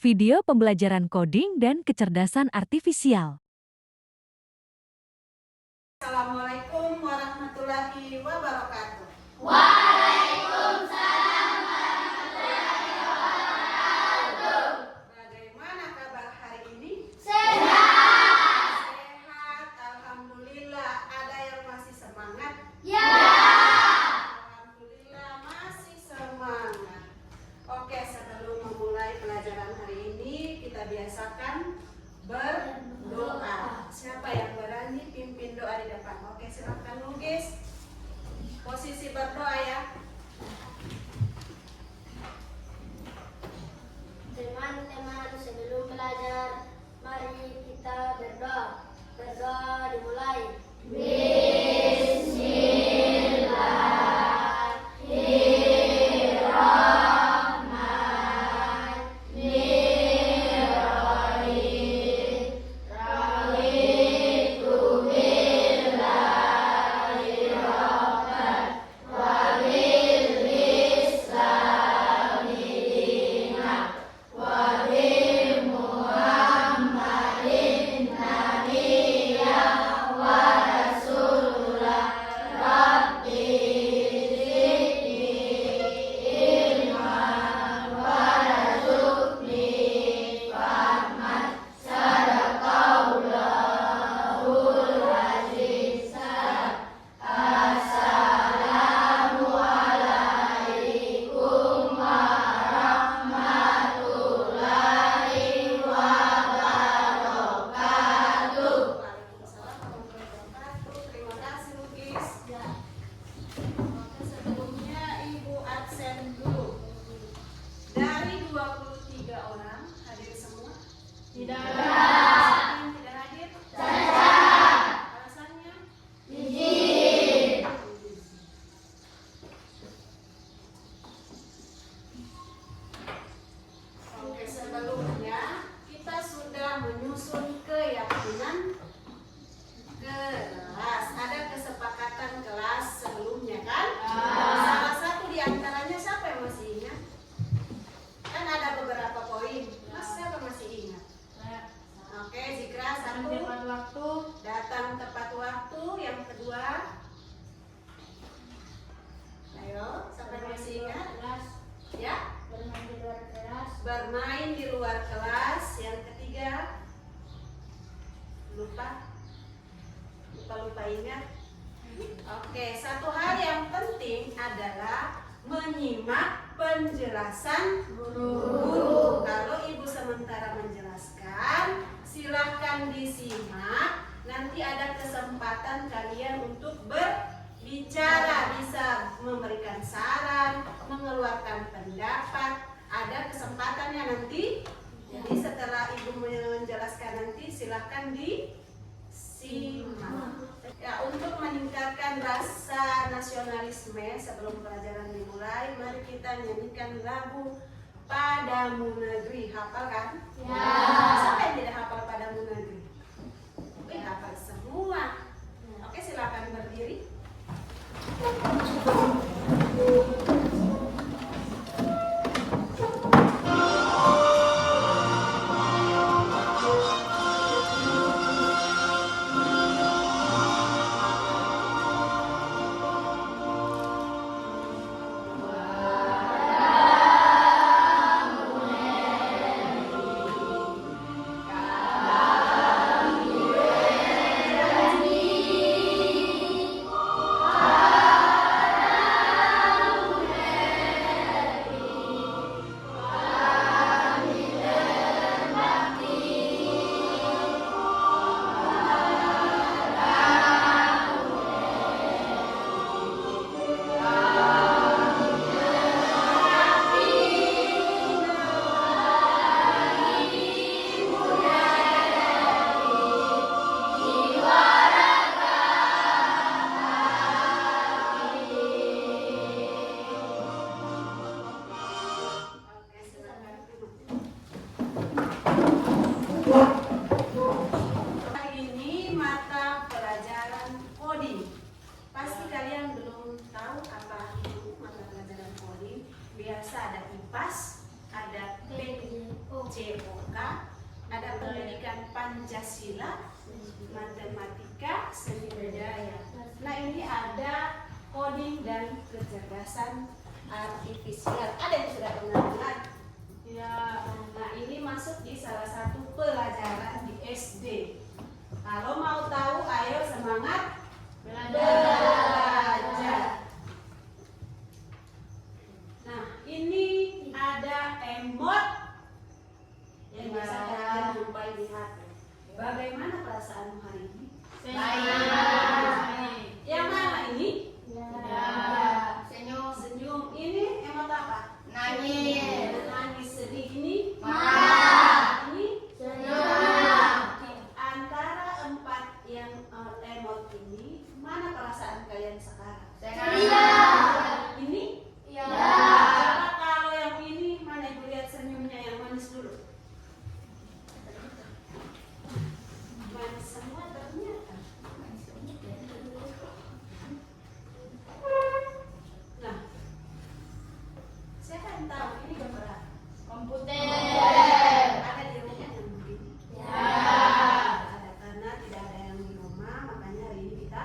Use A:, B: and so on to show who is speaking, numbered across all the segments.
A: video pembelajaran coding dan kecerdasan artifisial.
B: Assalamualaikum warahmatullahi wabarakatuh.
C: Waalaikumsalam warahmatullahi wabarakatuh.
B: Bagaimana kabar hari ini?
C: Sehat.
B: Sehat, alhamdulillah. Ada yang masih semangat?
C: Ya.
B: Alhamdulillah masih semangat. Oke, sebelum memulai pelajaran hari ini, kita biasakan berdoa. Siapa yang berani pimpin doa di depan? Oke, silakan Lugis. Posisi berdoa ya.
C: Teman-teman, sebelum belajar, mari kita berdoa. Berdoa dimulai.
B: Waalaikumsalam warahmatullahi wabarakatuh. Terima kasih Lugis. Oke, sebelumnya Ibu absen dulu. Dari 23 orang hadir semua?
C: Tidak.
B: Yang tidak hadir? Alasannya?
C: Izin.
B: Oke, sebelumnya kita sudah menyusun keyakinan kelas. Ada kesepakatan kelas sebelumnya kan? Salah satu di antaranya siapa yang masih ingat? Kan ada beberapa poin. Mas siapa masih ingat? Oke, Zikra satu. Datang tepat waktu. Yang kedua. Ayo, siapa yang masih ingat? Ya? Bermain di luar kelas. Yang ketiga, lupa ingat. Oke, satu hal yang penting adalah menyimak penjelasan guru. Kalau ibu sementara menjelaskan, silahkan disimak. Nanti ada kesempatan kalian untuk berbicara, bisa memberikan saran, mengeluarkan pendapat. Ada kesempatannya nanti. Jadi setelah ibu menjelaskan nanti silahkan disimak. Ya, untuk meningkatkan rasa nasionalisme sebelum pelajaran dimulai, mari kita nyanyikan lagu Padamu Negeri. Hafal kan?
C: Ya.
B: Siapa yang tidak hafal Padamu Negeri? Wih, hafal semua. Oke, silakan berdiri. Pancasila, matematika, seni budaya. Nah, ini ada coding dan kecerdasan artifisial. Ada yang sudah pernah dengar? Ya. Nah, ini masuk di salah satu pelajaran di SD. Kalau mau tahu, ayo semangat belajar. Nah, ini ada emot yang biasa kalian jumpai di HP. Bagaimana perasaanmu hari ini?
C: Baik.
B: Yang mana ini?
C: Senyum.
B: Senyum. Ini emot apa?
C: Nangis.
B: Nangis. Sedih. Ini?
C: Marah.
B: Ini?
C: Senyum.
B: Antara 4 yang emot ini, mana perasaan kalian sekarang?
C: Ceria.
B: Ini?
C: Ya.
B: Coba kalau yang ini, mana ibu lihat senyumnya yang manis dulu. Manis semua ternyata. Nah, siapa yang tahu ini gambar apa?
C: Komputer.
B: Ada di rumah yang begini?
C: Ya.
B: Ada, karena tidak ada yang di rumah, makanya hari ini kita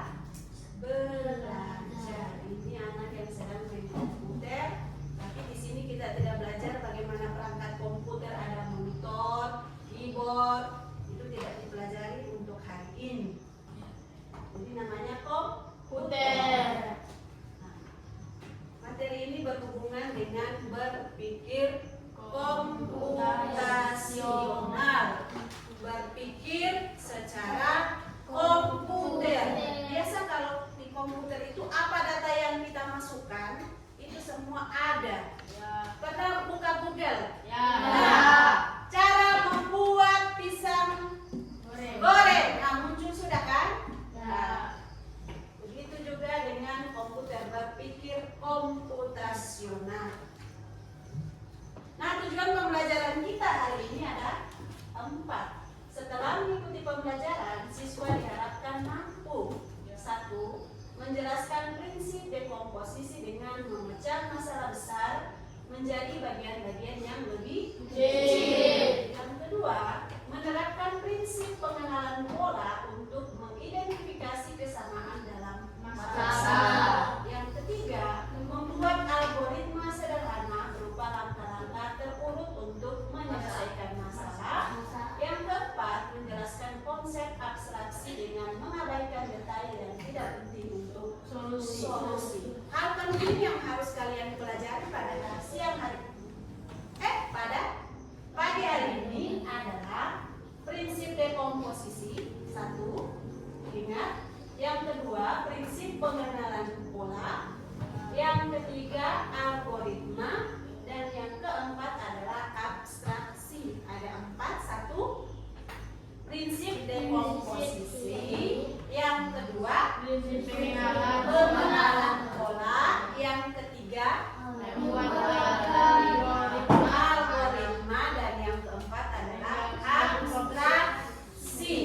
B: belajar. Ini anak yang sedang main komputer, tapi di sini kita tidak belajar bagaimana perangkat komputer, ada monitor, keyboard, itu tidak dipelajari untuk hari ini. Jadi namanya komputer. Nah, materi ini berhubungan dengan berpikir komputasional, berpikir secara komputer. Biasa kalau di komputer itu apa data yang kita masukkan itu semua ada. Pernah buka Google? Nah, cara membuat pisang goreng. Nah, muncul sudah kan? Nah, begitu juga dengan komputer, berpikir komputasional. Nah, tujuan pembelajaran kita hari ini ada 4. Setelah mengikuti pembelajaran, siswa diharapkan mampu: 1. Menjelaskan prinsip dekomposisi dengan memecah masalah besar menjadi bagian-bagian yang lebih kecil. Yang kedua, menerapkan prinsip pengenalan pola untuk mengidentifikasi kesamaan dalam masalah. Yang ketiga, membuat algoritma sederhana berupa langkah-langkah terurut untuk menyelesaikan masalah. Yang keempat, menjelaskan konsep abstraksi dengan mengabaikan detail yang tidak penting untuk solusi. Hal penting yang harus kalian pelajari pada siang hari ini, pada pagi hari ini adalah prinsip dekomposisi. 1, ingat. Yang kedua, prinsip pengenalan pola. Yang ketiga, algoritma. Dan yang keempat adalah abstraksi. Ada 4. 1, prinsip dekomposisi. Yang kedua, pengenalan pola. Yang ketiga, algoritma. Dan yang keempat adalah abstraksi.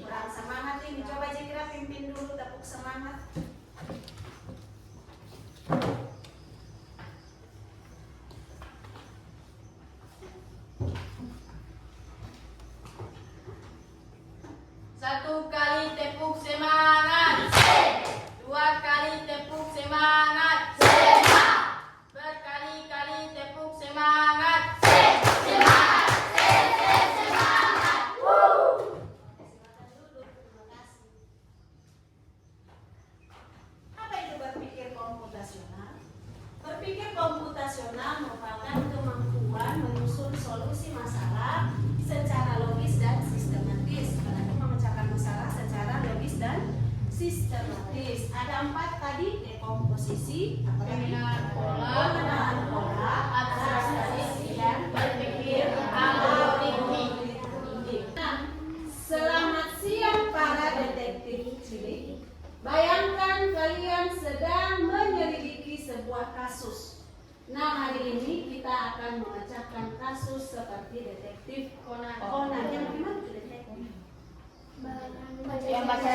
B: Kurang semangat ini. Coba Jikra pimpin dulu, tepuk semangat.
C: Satu kali tepuk semangat. 2 kali tepuk semangat. Berkali-kali tepuk semangat. Semangat. Semangat.
B: Silakan duduk. Terima kasih. Apa itu berpikir komputasional? Berpikir komputasional merupakan kemampuan menyusun solusi masalah secara logis dan sistematis. Apalagi memecahkan masalah secara logis dan sistematis. Ada 4 tadi: dekomposisi, pengenalan pola, abstraksi, dan berpikir algoritmik. Nah, selamat siang para detektif cilik. Bayangkan kalian sedang menyelidiki sebuah kasus. Nah, hari ini kita akan memecahkan kasus seperti detektif Conan. Yang gimana tuh detektif?
C: Yang baca-baca.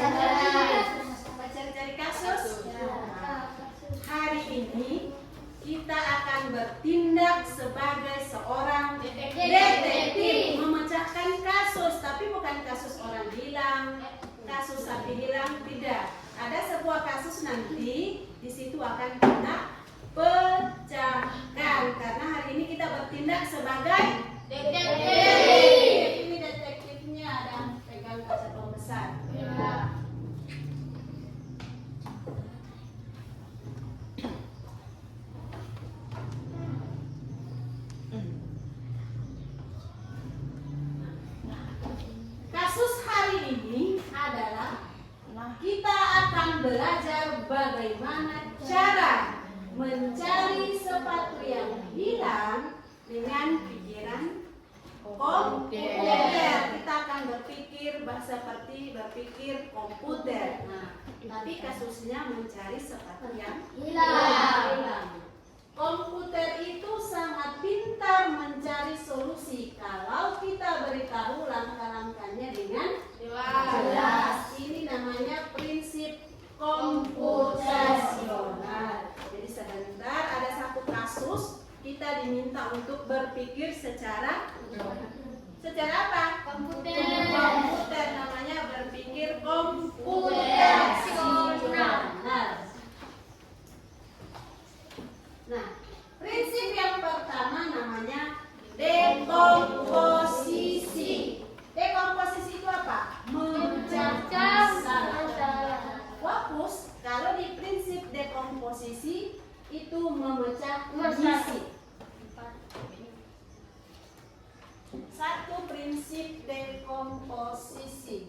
B: Cari kasus. Hari ini kita akan bertindak sebagai seorang detektif, memecahkan kasus, tapi bukan akan belajar bagaimana cara mencari sepatu yang hilang dengan pikiran komputer. Kita akan berpikir seperti berpikir komputer. Nah, tapi kasusnya mencari sepatu yang hilang. Komputer itu sangat pintar mencari solusi kalau kita beritahu langkah-langkahnya dengan jelas. Ini namanya prinsip komputasional. Jadi sebentar ada satu kasus kita diminta untuk berpikir secara apa? Komputer namanya berpikir komputasional. Nah, prinsip yang pertama namanya dekomposisi. Dekomposisi itu apa? Memecah masalah. Fokus kalau di prinsip dekomposisi itu memecah misi. Satu prinsip dekomposisi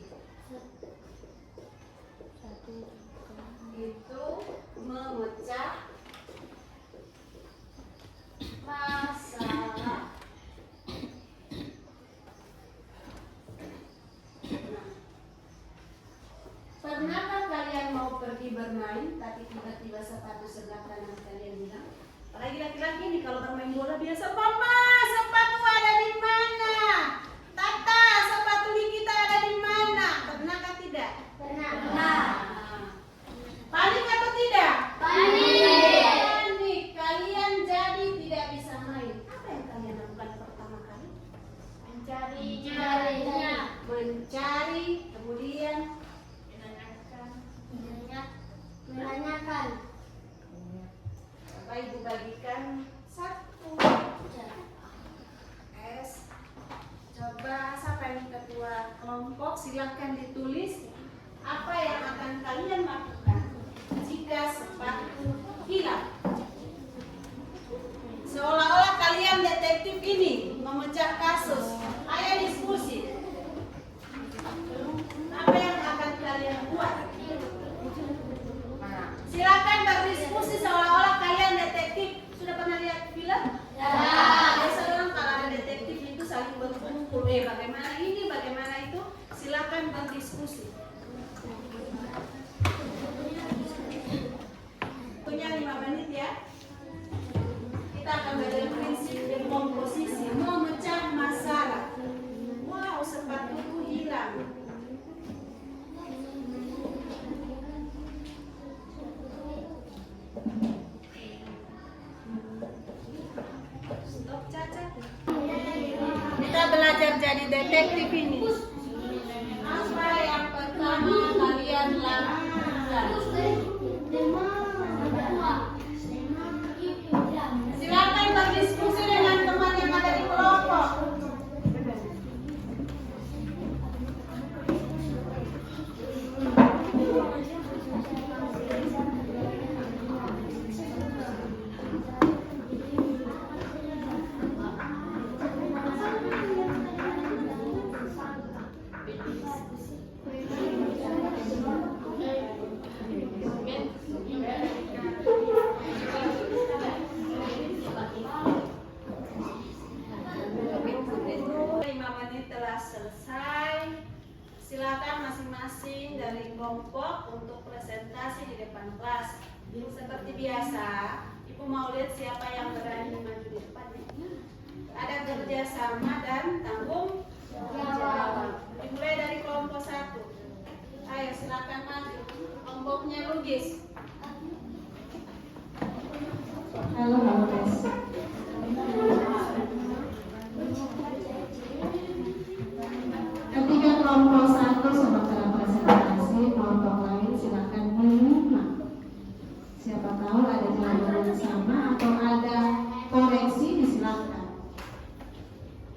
B: itu memecah masalah. Pernahkah kalian mau pergi bermain tapi tiba-tiba sepatu sebelah kanan kalian hilang? Apalagi laki-laki nih kalau bermain bola biasa, "Mama, sepatu ada di mana? Tata, sepatu kita ada di mana?" Pernahkah tidak? Pernah. Panik atau tidak? Panik. Kalian jadi tidak bisa main. Apa yang kalian lakukan pertama kali? Mencari, kemudian
C: menanyakan.
B: Bapak Ibu bagikan satu. Coba siapa yang ketua kelompok silakan ditulis apa yang akan kalian lakukan jika sepatu hilang. Seolah-olah kalian detektif ini memecah kasus. Ayo diskusi. Apa yang akan kalian buat? Silakan berdiskusi seolah-olah kalian detektif. Sudah pernah lihat film? Ya. Biasa orang kalau ada detektif itu saling berkumpul. Bagaimana ini, bagaimana itu? Silakan berdiskusi. Punya 5 menit ya. Kita akan belajar prinsip dekomposisi, memecah masalah. Wow, sepatuku hilang. Stop, Caca. Kita belajar jadi detektif ini. Apa yang pertama kalian lakukan? Silakan berdiskusi dengan teman yang ada di kelompok. Silakan masing-masing dari kelompok untuk presentasi di depan kelas. Seperti biasa, Ibu mau lihat siapa yang berani maju di depan. Ada kerjasama dan tanggung jawab. Dimulai dari kelompok 1. Ayo silakan maju. Kelompoknya Lugis.
D: Halo guys. Ketika kelompok 1 sementara presentasi, kelompok lain silakan menyimak. Siapa tahu ada jawaban yang sama atau ada koreksi, disilakan.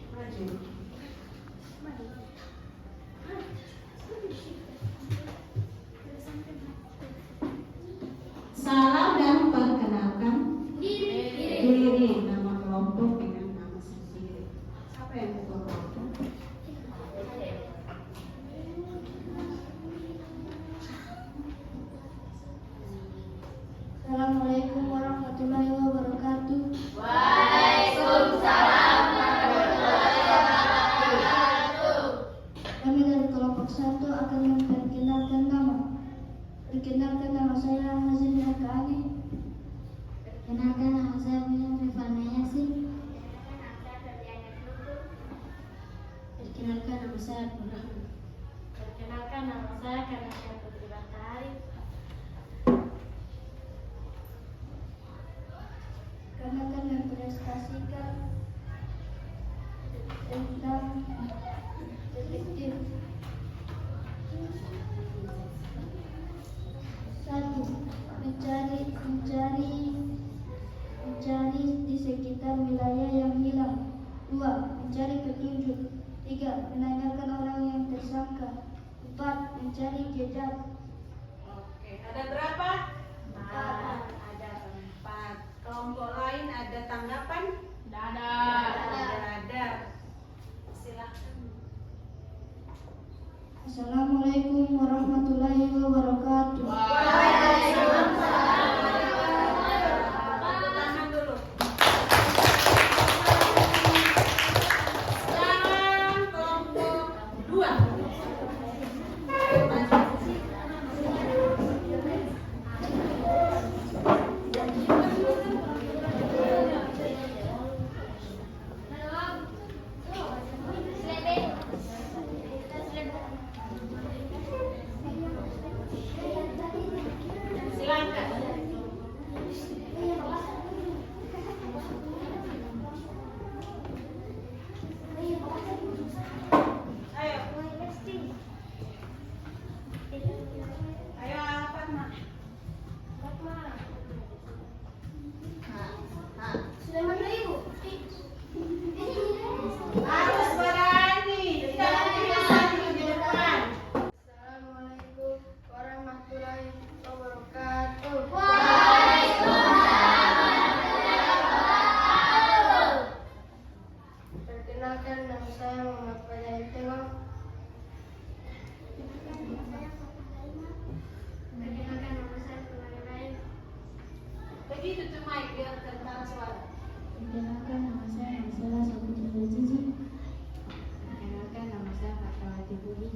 D: Maju. Salam dan perkenalkan diri. Nama kelompok dengan nama sendiri. Siapa yang ketua kelompok?
C: Perkenalkan nama saya Rahman.
E: Perkenalkan nama saya Kanasya Putri Batari.
C: Kami akan mempresentasikan tentang detektif. 1. Mencari di sekitar wilayah yang hilang. 2. Mencari petunjuk. 3. Menanyakan orang yang tersangka. 4. Mencari jejak.
B: Oke, ada berapa? 4. Ada 4. Kelompok lain ada tanggapan?
E: Tidak ada.
B: Ada. Silakan.
C: Assalamualaikum warahmatullahi wabarakatuh.
B: Waalaikumsalam. Tangan dulu. Sekarang kelompok 2. Ayo maju. Silakan. Ayo. Ayo apa, Mak? Harus berani. Tidak bisa di depan.
C: Assalamualaikum warahmatullahi wabarakatuh. Perkenalkan nama saya Muhammad Fadil Tengok. Perkenalkan nama saya Kumari Baik.
B: Begitu tuh Mike biar terdengar suara.
C: Perkenalkan nama saya Marcella Saputra Zizi. Perkenalkan nama saya Fatmawati Budi.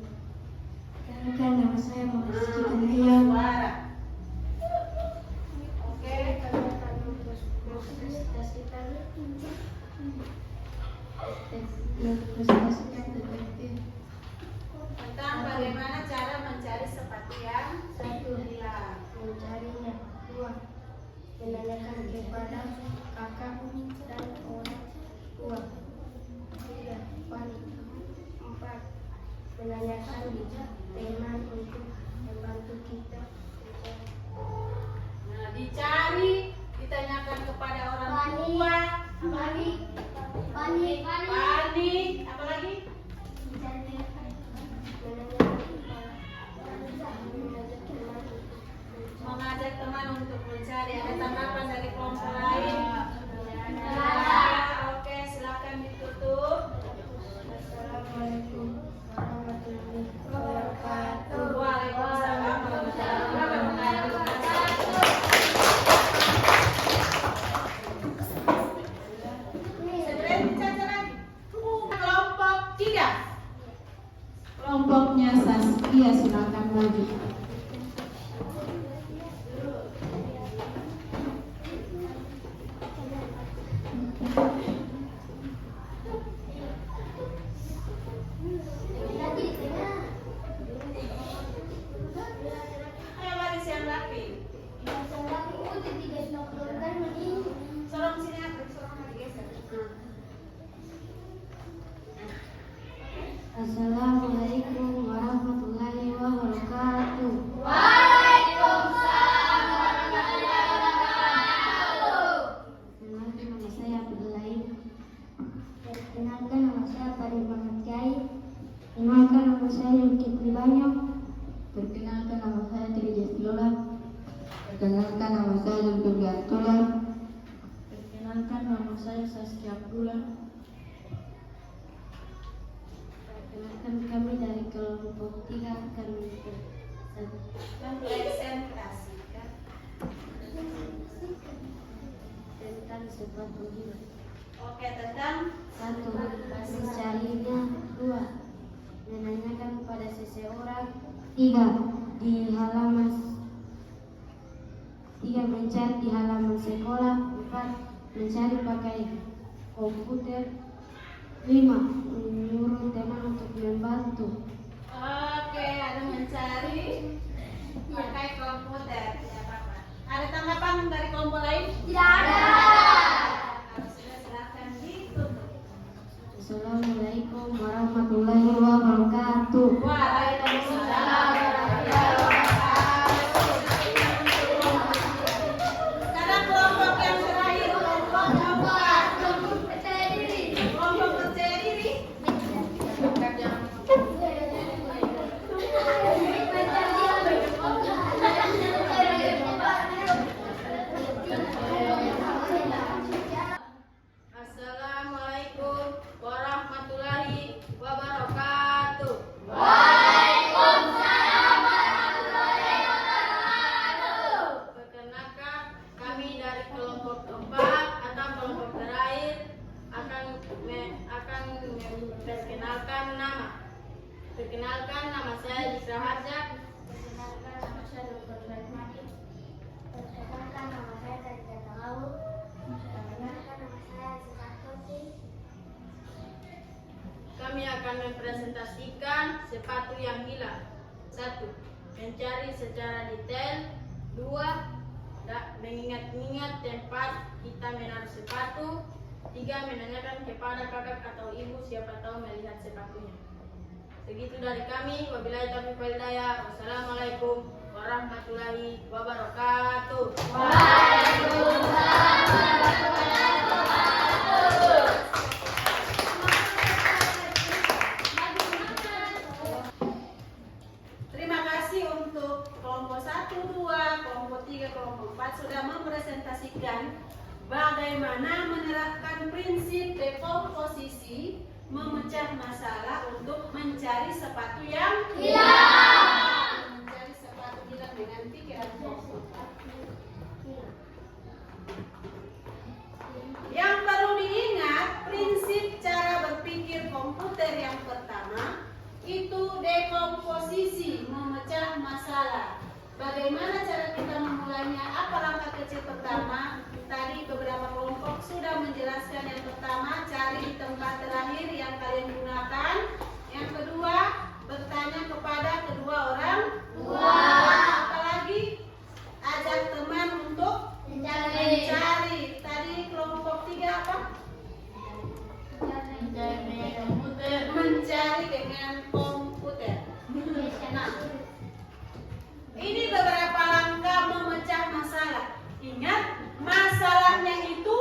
C: Perkenalkan nama saya Muhammad Siti Kanaya.
B: Suara. Oke.
C: Kami akan mempresentasikan detektif.
B: Tentang bagaimana cara mencari sepatu yang
C: 1.
B: hilang.
C: Mencarinya. 2. Menanyakan kepada kakak dan orang tua. 3. Panik. 4. Menanyakan teman untuk membantu kita.
B: Nah, dicari, ditanyakan kepada orang tua.
C: Panik.
B: Panik. Apa lagi? Mengajak teman untuk mencari. Ada tanggapan dari kelompok lain? Oke, silakan ditutup.
C: Assalamualaikum warahmatullahi wabarakatuh.
B: Waalaikumsalam warahmatullahi wabarakatuh. Sebelum dicatat lagi. Kelompok 3.
D: Kelompoknya Saskia, silakan maju.
B: Ayo baris yang rapi. Sorong sini aku, sorong lagi geser.
C: Assalamualaikum warahmatullahi wabarakatuh. Perkenalkan nama saya Abdulaim. Perkenalkan nama saya Fadil Muhammad Kiai. Perkenalkan nama saya Yulkifli Banyak. Perkenalkan nama saya Trijes Lola. Perkenalkan nama saya Zulkifli Abdullah. Perkenalkan nama saya Saskia Abdullah. Perkenalkan kami dari kelompok 3 akan
B: Presentasikan.
C: tentang sepatu hilang.
B: Oke, tentang
C: 1. Mencarinya. 2. Menanyakan pada seseorang. 3. Mencari di halaman sekolah. 4. Mencari pakai komputer. 5. Menyuruh teman untuk Assalamualaikum warahmatullahi wabarakatuh.
B: Waalaikumsalam warahmatullahi wabarakatuh. Sekarang kelompok yang terakhir, kelompok percaya diri. Kelompok percaya diri.
E: Assalamualaikum warahmatullahi wabarakatuh. Perkenalkan, kami dari kelompok 4 atau kelompok terakhir akan memperkenalkan nama. Perkenalkan, nama saya Yusra Harja.
C: Perkenalkan, nama saya Dr. Rahmati. Perkenalkan, nama saya Tadja Talawu. Perkenalkan, nama saya Zikatoti.
E: Kami akan mempresentasikan sepatu yang hilang. 1. Mencari secara detail. 2. Mengingat-ingat tempat kita menaruh sepatu. 3. Menanyakan kepada kakak atau ibu siapa tahu melihat sepatunya. Segitu dari kami. Wabillahi taufiq wal hidayah. Wassalamualaikum warahmatullahi wabarakatuh.
B: Terima kasih untuk kelompok 1, 2, kelompok 3, kelompok 4 sudah mempresentasikan bagaimana menerapkan prinsip dekomposisi memecah masalah untuk mencari sepatu yang hilang. Mencari sepatu hilang dengan pikiran fokus. Yang perlu diingat, prinsip cara berpikir komputer yang pertama itu dekomposisi, memecah masalah. Bagaimana cara kita memulainya? Apa langkah kecil pertama? Tadi beberapa kelompok sudah menjelaskan. Yang pertama, cari di tempat terakhir yang kalian gunakan. Yang kedua, bertanya kepada kedua orang tua. Apalagi ajak teman untuk mencari. Tadi kelompok 3 apa? Mencari dengan komputer. Nah, ini beberapa langkah memecah masalah. Ingat, masalahnya itu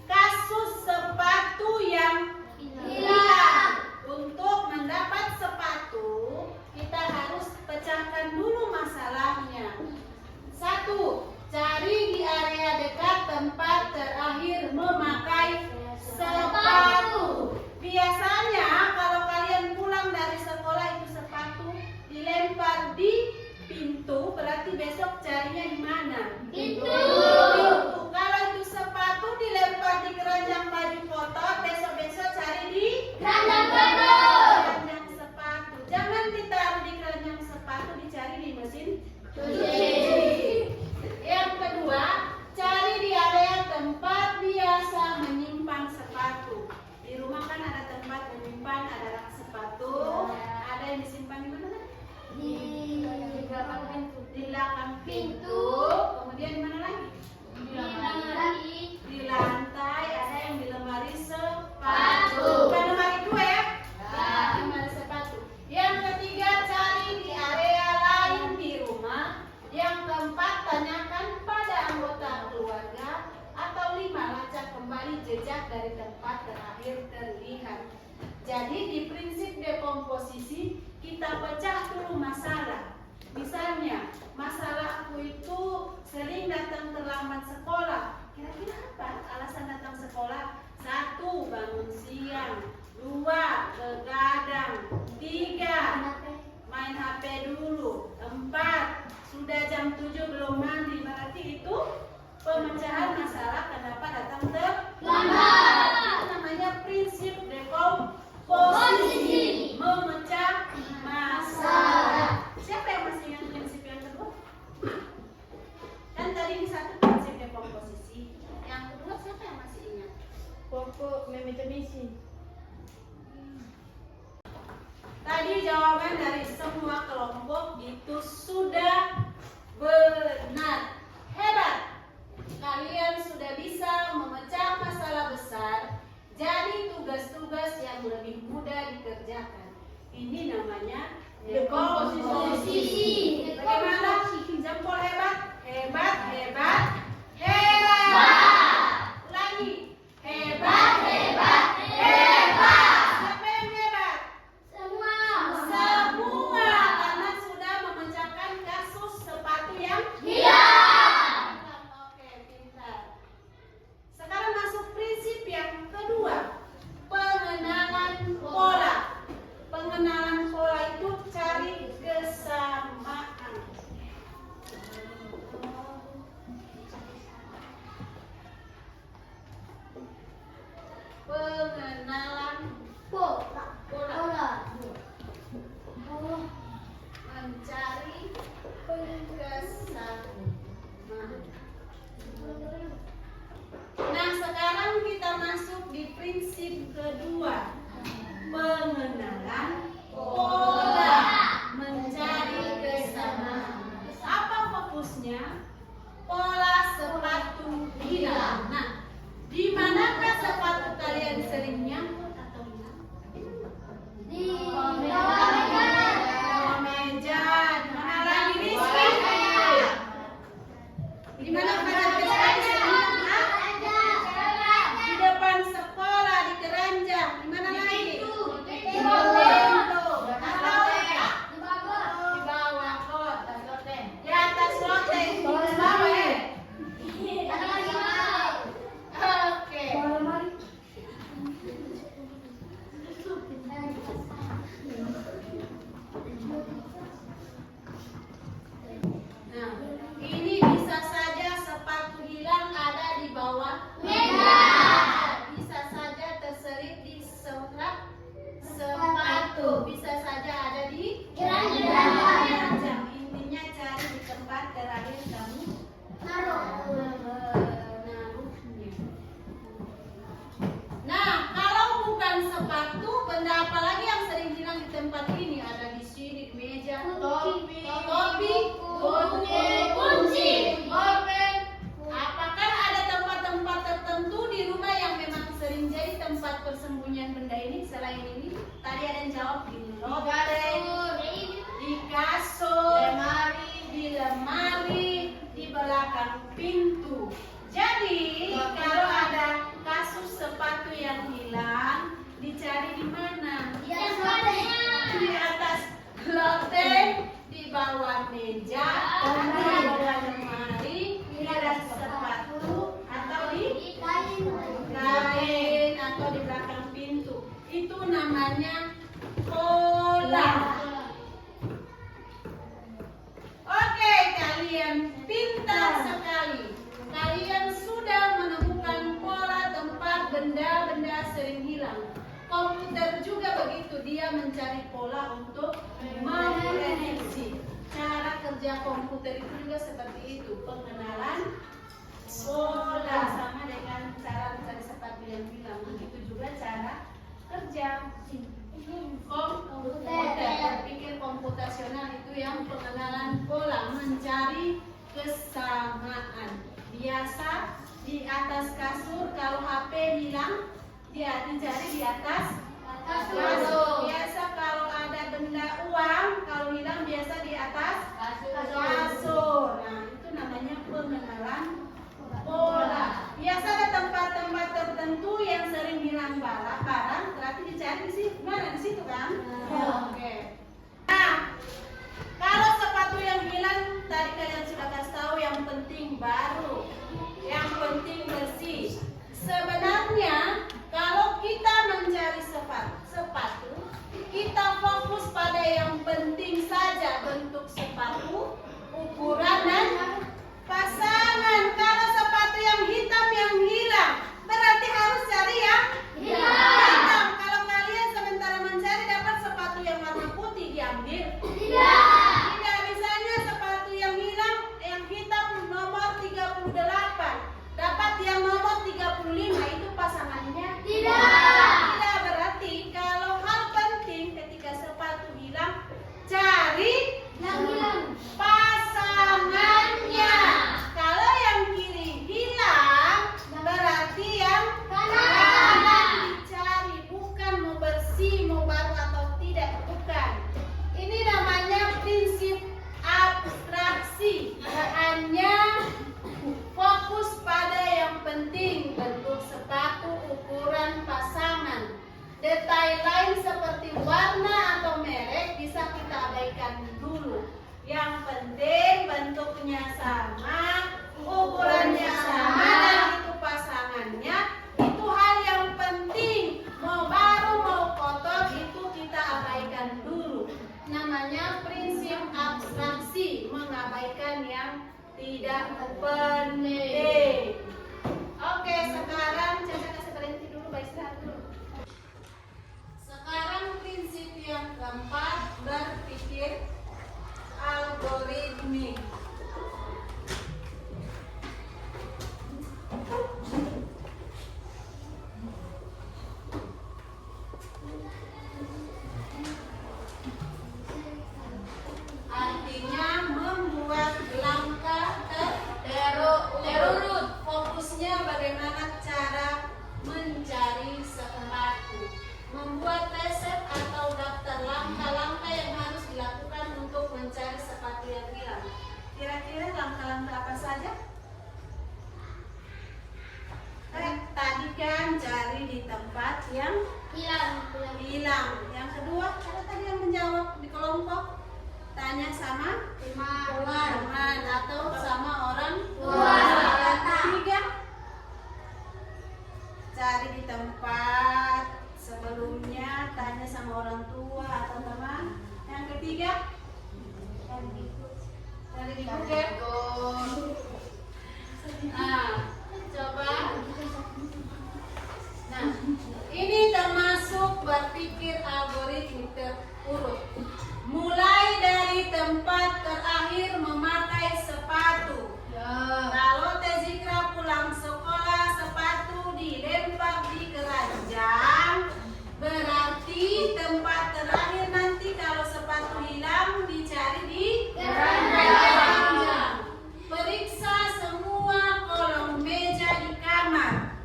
B: kasus sepatu yang hilang. Untuk mendapat sepatu, kita harus pecahkan dulu masalahnya. 1. Cari di area dekat tempat terakhir memakai sepatu. Biasanya kalau kalian pulang dari sekolah itu sepatu dilempar di pintu, berarti besok carinya di mana? Pintu. Kalau itu sepatu dilempar di keranjang baju kotor, besok-besok cari di keranjang sepatu. Jangan ditaruh di keranjang sepatu, dicari di mesin cuci. Yang kedua, cari di area tempat biasa menyimpan sepatu. Di rumah kan ada tempat menyimpan, ada rak sepatu. Ada yang disimpan di mana? Di belakang pintu. Kemudian di mana lagi? Di lantai. Ada yang di lemari sepatu. Bukan lemari kue ya? Lemari sepatu. Yang ketiga, cari di area lain di rumah. Yang keempat, tanyakan pada anggota keluarga. Atau 5, lacak kembali jejak dari tempat terakhir terlihat. Jadi di prinsip dekomposisi kita pecah dulu masalah. Misalnya, masalahku itu sering datang terlambat sekolah. Kira-kira apa alasan datang sekolah? 1. Bangun siang. 2. Begadang. 3. Main HP dulu. 4. Sudah jam 7 belum mandi. Berarti itu pemecahan masalah kenapa datang terlambat. Itu namanya prinsip dekomposisi, memecah masalah. Siapa yang masih ingat prinsip yang kedua? Kan tadi ini 1 prinsip dekomposisi. Yang kedua siapa yang masih ingat?
E: Pokok memecah misi.
B: Tadi jawaban dari semua kelompok itu sudah benar. Hebat. Kalian sudah bisa memecah masalah besar jadi tugas tugas-tugas yang lebih mudah dikerjakan. Ini namanya
E: Dekomposisi.
B: Bagaimana? Jempol hebat, hebat, hebat, hebat. Ulangi. Hebat, hebat, hebat. Siapa yang hebat?
C: Semua.
B: Semua, karena sudah memecahkan kasus sepatu yang
C: Hilang.
B: Oke, pintar. Sekarang masuk prinsip yang kedua, pengenalan pola. Pengenalan pola itu cari kesamaan. Pengenalan
C: Pola.
B: pola. Mencari kesamaan. Nah, sekarang kita masuk di prinsip kedua. Pengenalan pola, mencari kesamaan. Apa fokusnya? Pola sepatu hilang. Nah, di manakah sepatu kalian sering nyangkut atau hilang?
C: Di bawah meja.
B: Oh, meja. Di mana lagi Rizky? Di mana kalian sering nyangkut? Di depan sekolah, di keranjang. Di mana lagi? Di bawah kot. Di atas loteng. Di bawah ya? Oke. Nah, ini bisa saja sepatu hilang ada di bawah meja. Bisa saja terselip di semak sepatu. Bisa saja ada di keranjang. Intinya cari di tempat terakhir kamu menaruhnya. Nah, kalau bukan sepatu, benda apa lagi yang sering hilang di tempat ini? Ada di sini, di meja, topi, kunci, bolpen. Apakah ada tempat-tempat tertentu di rumah yang memang sering jadi tempat persembunyian benda ini selain ini? Tadi ada yang jawab di loteng, di kasur, di lemari, di belakang pintu. Jadi kalau ada kasus sepatu yang hilang, dicari di mana? Di atas loteng, di bawah meja, di bawah lemari, di atas sepatu, atau di kain, atau di belakang pintu. Itu namanya pola. Oke, kalian pintar sekali. Kalian sudah menemukan pola tempat benda-benda sering hilang. Komputer juga begitu, dia mencari pola untuk memprediksi. Cara kerja komputer itu juga seperti itu, pengenalan pola, sama dengan cara mencari sepatu yang hilang. Begitu juga cara kerja komputer. Berpikir komputasional itu yang pengenalan pola, mencari kesamaan. Biasa di atas kasur, kalau HP hilang, dia dicari di atas kasur. Biasa kalau ada benda uang, kalau hilang biasa di atas kasur. Nah, itu namanya pengenalan pola. Biasa ada tempat-tempat tertentu yang sering hilang barang, berarti dicari di situ. Mana di situ kan? Oke. Nah, kalau sepatu yang hilang tadi kalian sudah kasih tahu, yang penting baru, yang penting bersih. Sebenarnya kalau kita mencari sepatu, seperti warna atau merek bisa kita abaikan dulu. Yang penting bentuknya sama, ukurannya sama, dan itu pasangannya. Itu hal yang penting. Mau baru mau kotor itu kita abaikan dulu. Namanya prinsip abstraksi, mengabaikan yang tidak penting. Oke, sekarang Caca kasih berhenti dulu, istirahat dulu. Sekarang prinsip yang keempat, berpikir algoritmik. Artinya membuat langkah terurut. Fokusnya bagaimana cara mencari sepatu. Membuat resep atau daftar langkah-langkah yang harus dilakukan untuk mencari sepatu yang hilang. Kira-kira langkah-langkah apa saja? Tadi kan cari di tempat yang hilang. Yang kedua, ada tadi yang menjawab di kelompok. Tanya sama teman atau sama orang tua. Yang ketiga, cari di tempat sebelumnya, tanya sama orang tua atau teman. Yang ketiga, cari di Google. Nah, coba. Nah, ini termasuk berpikir algoritmik terurut. Mulai dari tempat terakhir memakai sepatu. Kalau Tezikra pulang sekolah sepatu dilempar di keranjang, berarti tempat terakhir nanti kalau sepatu hilang dicari di keranjang. Periksa semua kolong meja di kamar.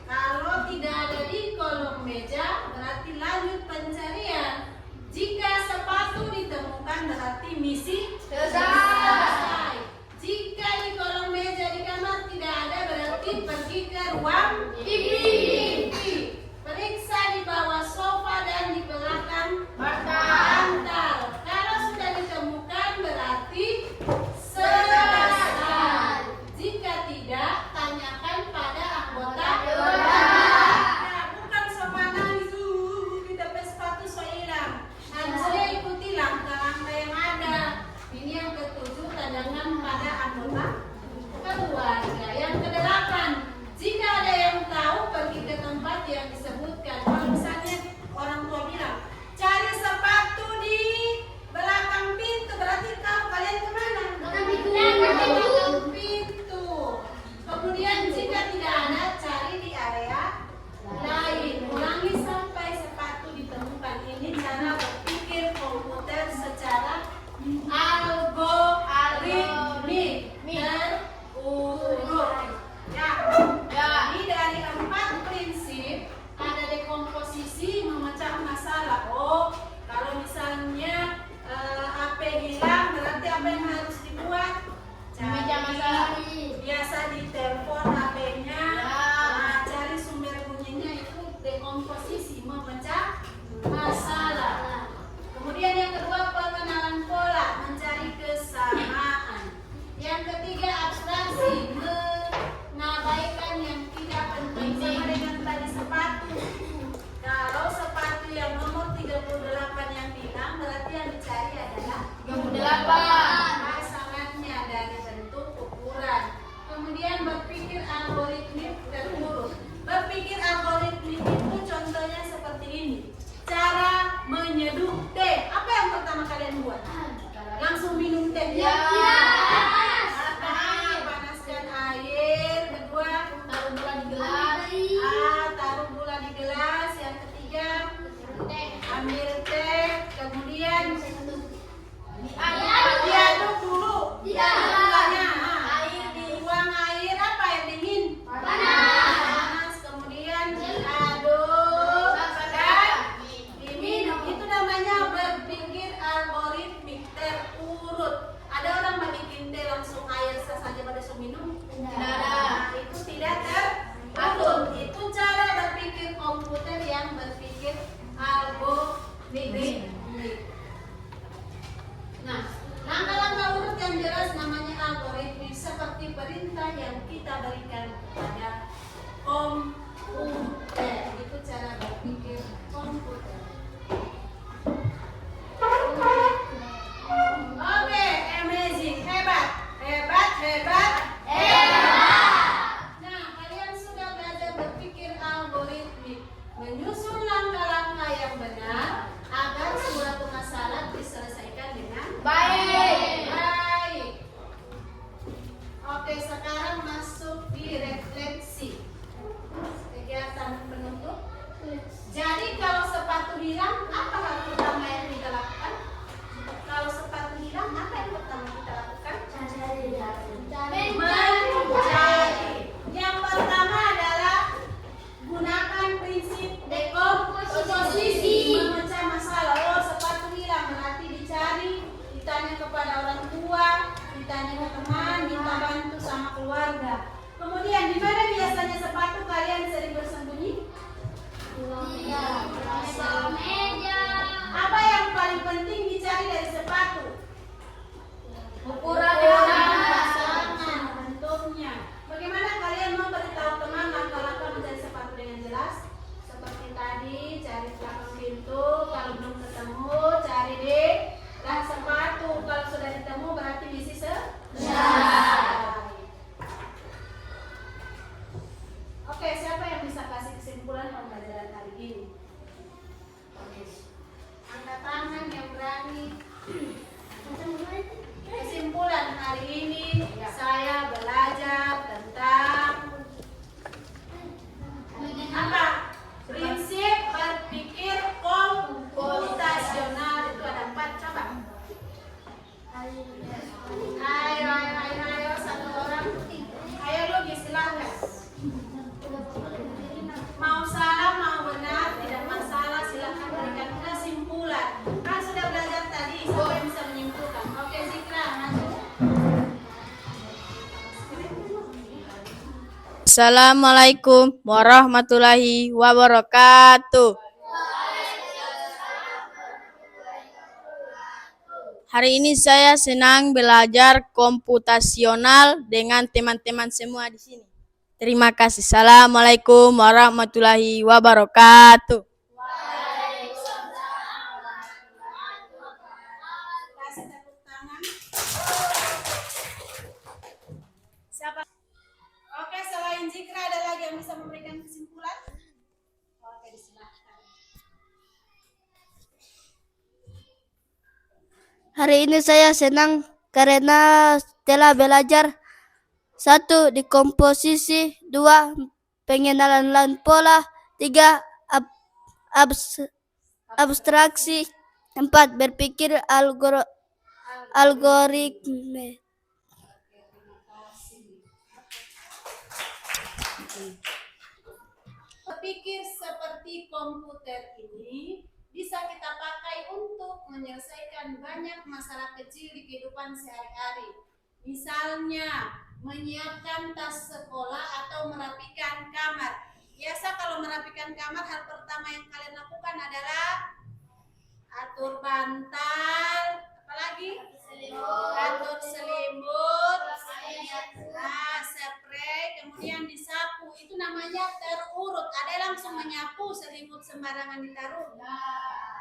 B: Kalau tidak ada di kolong meja, berarti lanjut pencarian. Jika sepatu ditemukan, berarti misi selesai. Jika di kolong meja di kamar tidak ada, berarti pergi ke ruang TV. Periksa di bawah sofa dan di belakang bantal. Kalau sudah ditemukan, berarti selesai. Jika tidak, tanyakan pada anggota keluarga. Bukan sopan itu, kita sepatu so hilang. Harusnya ikuti langkah-langkah yang ada. Ini yang ketujuh, tanyakan pada anggota keluarga. Yang kedelapan, jika ada yang tahu, pergi ke tempat yang disebutkan. Kalau misalnya orang tua bilang, cari sepatu di belakang pintu, berarti tahu kalian kemana? Belakang pintu. Kemudian jika tidak ada, cari di area lain. Ulangi sampai sepatu ditemukan. Ini cara berpikir komputer secara algoritmik terurut. Jadi dari 4 prinsip ada dekomposisi, memecah masalah. Oh, kalau misalnya HP hilang, berarti apa yang harus dibuat? Biasa ditelepon HP-nya, cari sumber bunyinya, itu dekomposisi, memecah masalah. Kemudian yang kedua, pengenalan pola, mencari ditanya ke teman, minta bantu sama keluarga. Kemudian di mana biasanya sepatu kalian sering bersembunyi?
C: Meja.
B: Apa yang paling penting dicari dari sepatu?
E: Ukuran
B: pasangan, bentuknya. Bagaimana kalian mau beritahu teman langkah-langkah mencari sepatu dengan jelas? Seperti tadi, cari belakang pintu. Kalau belum ketemu, cari di rak sepatu. Kalau sudah ditemu, berarti misi selesai. Oke, siapa yang bisa kasih kesimpulan pembelajaran hari ini? Angkat tangan yang berani. Kesimpulan hari ini saya belajar tentang apa? Prinsip berpikir komputasional. Itu ada 4, coba. Ayo, satu orang. Ayo Lugi, silahkan. Mau salah, mau benar, tidak masalah, silahkan berikan kesimpulan. Kan sudah belajar tadi, siapa yang bisa menyimpulkan? Oke, Zikra, maju.
E: Assalamualaikum warahmatullahi wabarakatuh. Hari ini saya senang belajar komputasional dengan teman-teman semua di sini. Terima kasih. Assalamualaikum warahmatullahi wabarakatuh.
B: Kasih tepuk tangan. Siapa? Oke, selain Zikra ada lagi yang bisa memberikan kesimpulan? Oke, silahkan.
C: Hari ini saya senang karena telah belajar 1. Di komposisi, 2. Pengenalan pola, 3. Abstraksi, 4. Berpikir algoritme.
B: Berpikir seperti komputer ini bisa kita pakai untuk menyelesaikan banyak masalah kecil di kehidupan sehari-hari. Misalnya, menyiapkan tas sekolah atau merapikan kamar. Biasa kalau merapikan kamar, hal pertama yang kalian lakukan adalah atur bantal, apalagi? Atur selimut, spray, kemudian disapu. Itu namanya terurut. Ada yang langsung menyapu, selimut sembarangan ditaruh.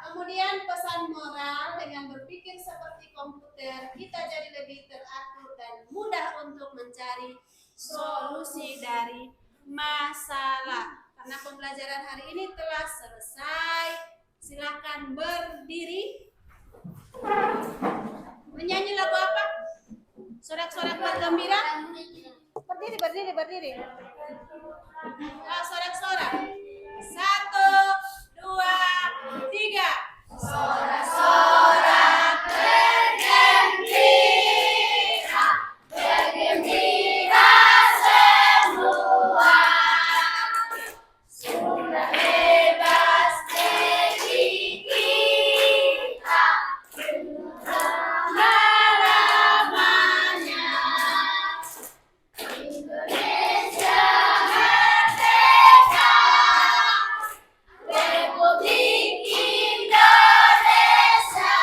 B: Kemudian pesan moral, dengan berpikir seperti komputer, kita jadi lebih teratur dan mudah untuk mencari solusi dari masalah. Karena pembelajaran hari ini telah selesai, silakan berdiri. Menyanyi lagu apa? Sorak-sorak bergembira. Berdiri. Sorak-sorak. 1, 2, 3. Sorak-sorak bergembira, bergembira semua. Sudah bebas negeri kita selama-lamanya. Indonesia merdeka, Republik Indonesia,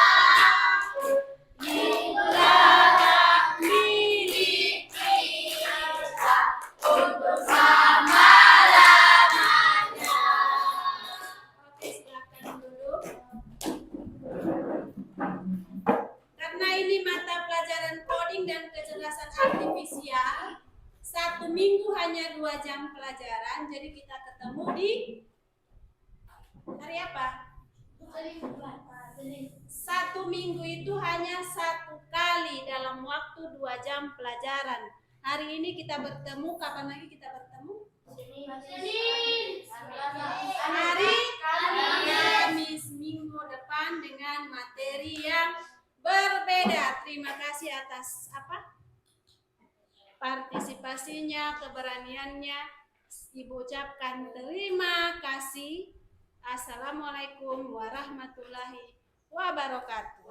B: inilah hak milik kita untuk selama-lamanya. Oke, silakan duduk. Karena ini mata pelajaran coding dan kecerdasan artifisial, 1 minggu hanya 2 jam pelajaran, jadi kita ketemu di hari apa? 1 minggu itu hanya 1 kali dalam waktu 2 jam pelajaran. Hari ini kita bertemu, kapan lagi kita bertemu? Hari Kamis minggu depan dengan materi yang berbeda. Terima kasih atas apa? Partisipasinya, keberaniannya. Ibu ucapkan terima kasih. Assalamualaikum warahmatullahi wabarakatuh.